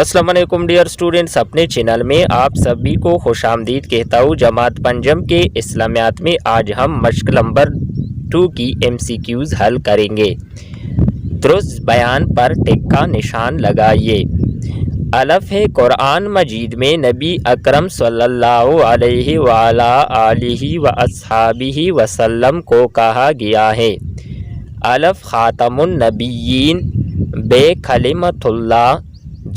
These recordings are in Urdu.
السلام علیکم ڈیئر اسٹوڈنٹس، اپنے چینل میں آپ سبھی کو خوش آمدید کہتا ہوں۔ جماعت پنجم کے اسلامیات میں آج ہم مشق نمبر 2 کی MCQs حل کریں گے۔ درست بیان پر ٹک کا نشان لگائیے۔ الف ہے قرآن مجید میں نبی اکرم صلی اللہ علیہ وآلہ آلہ وصحبہ وسلم کو کہا گیا ہے۔ الف خاتم النبیین، بے کلمۃ اللہ،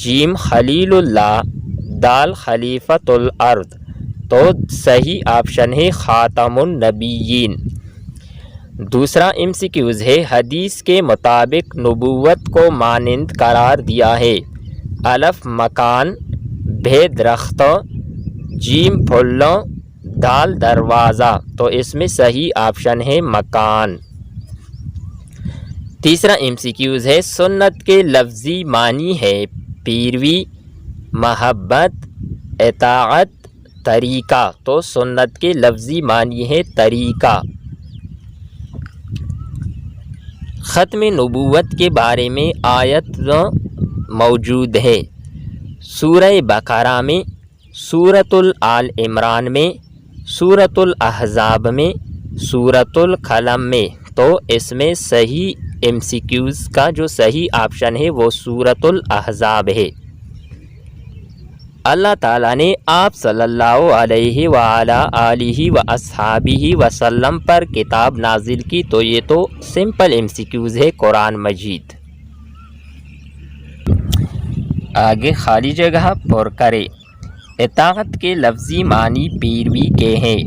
جیم خلیل اللہ، دال خلیفۃ الارض، تو صحیح آپشن ہے خاتم النبیین۔ دوسرا MCQs ہے حدیث کے مطابق نبوت کو مانند قرار دیا ہے۔ الف مکان، بے درخت، جیم پھولوں، دال دروازہ، تو اس میں صحیح آپشن ہے مکان۔ تیسرا MCQs ہے سنت کے لفظی معنی ہے پیروی، محبت، اطاعت، طریقہ، تو سنت کے لفظی معنی ہے طریقہ۔ ختم نبوت کے بارے میں آیت موجود ہے سورہ بقرہ میں، سورۃ آل عمران میں، سورۃ الاحزاب میں، سورۃ القلم میں، تو اس میں صحیح MCQs کا جو صحیح آپشن ہے وہ سورۃ الاحزاب ہے۔ اللہ تعالیٰ نے آپ صلی اللہ علیہ وآلہ آلہ وصحبہ وسلم پر کتاب نازل کی، تو یہ تو سمپل MCQs ہے قرآن مجید۔ آگے خالی جگہ پر کرے۔ اطاعت کے لفظی معنی پیروی کے ہیں۔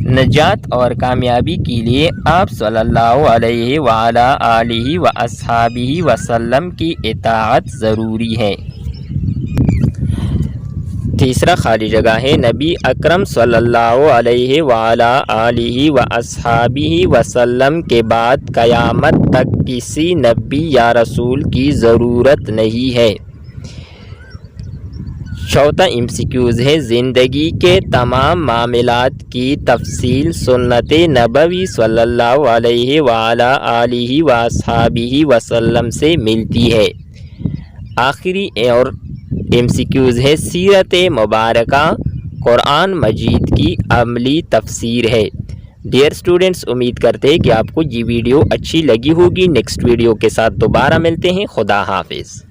نجات اور کامیابی کے لیے آپ صلی اللہ علیہ وآلہ آلہ وصحبہ وسلم کی اطاعت ضروری ہے۔ تیسرا خالی جگہ ہے نبی اکرم صلی اللہ علیہ وآلہ آلہ وصحبہ وسلم کے بعد قیامت تک کسی نبی یا رسول کی ضرورت نہیں ہے۔ چوتھا MCQs ہے زندگی کے تمام معاملات کی تفصیل سنت نبوی صلی اللہ علیہ وآلہ آلہ وصحبہ وسلم سے ملتی ہے۔ آخری اور MCQs ہے سیرت مبارکہ قرآن مجید کی عملی تفسیر ہے۔ ڈیئر اسٹوڈنٹس، امید کرتے ہیں کہ آپ کو یہ ویڈیو اچھی لگی ہوگی۔ نیکسٹ ویڈیو کے ساتھ دوبارہ ملتے ہیں۔ خدا حافظ۔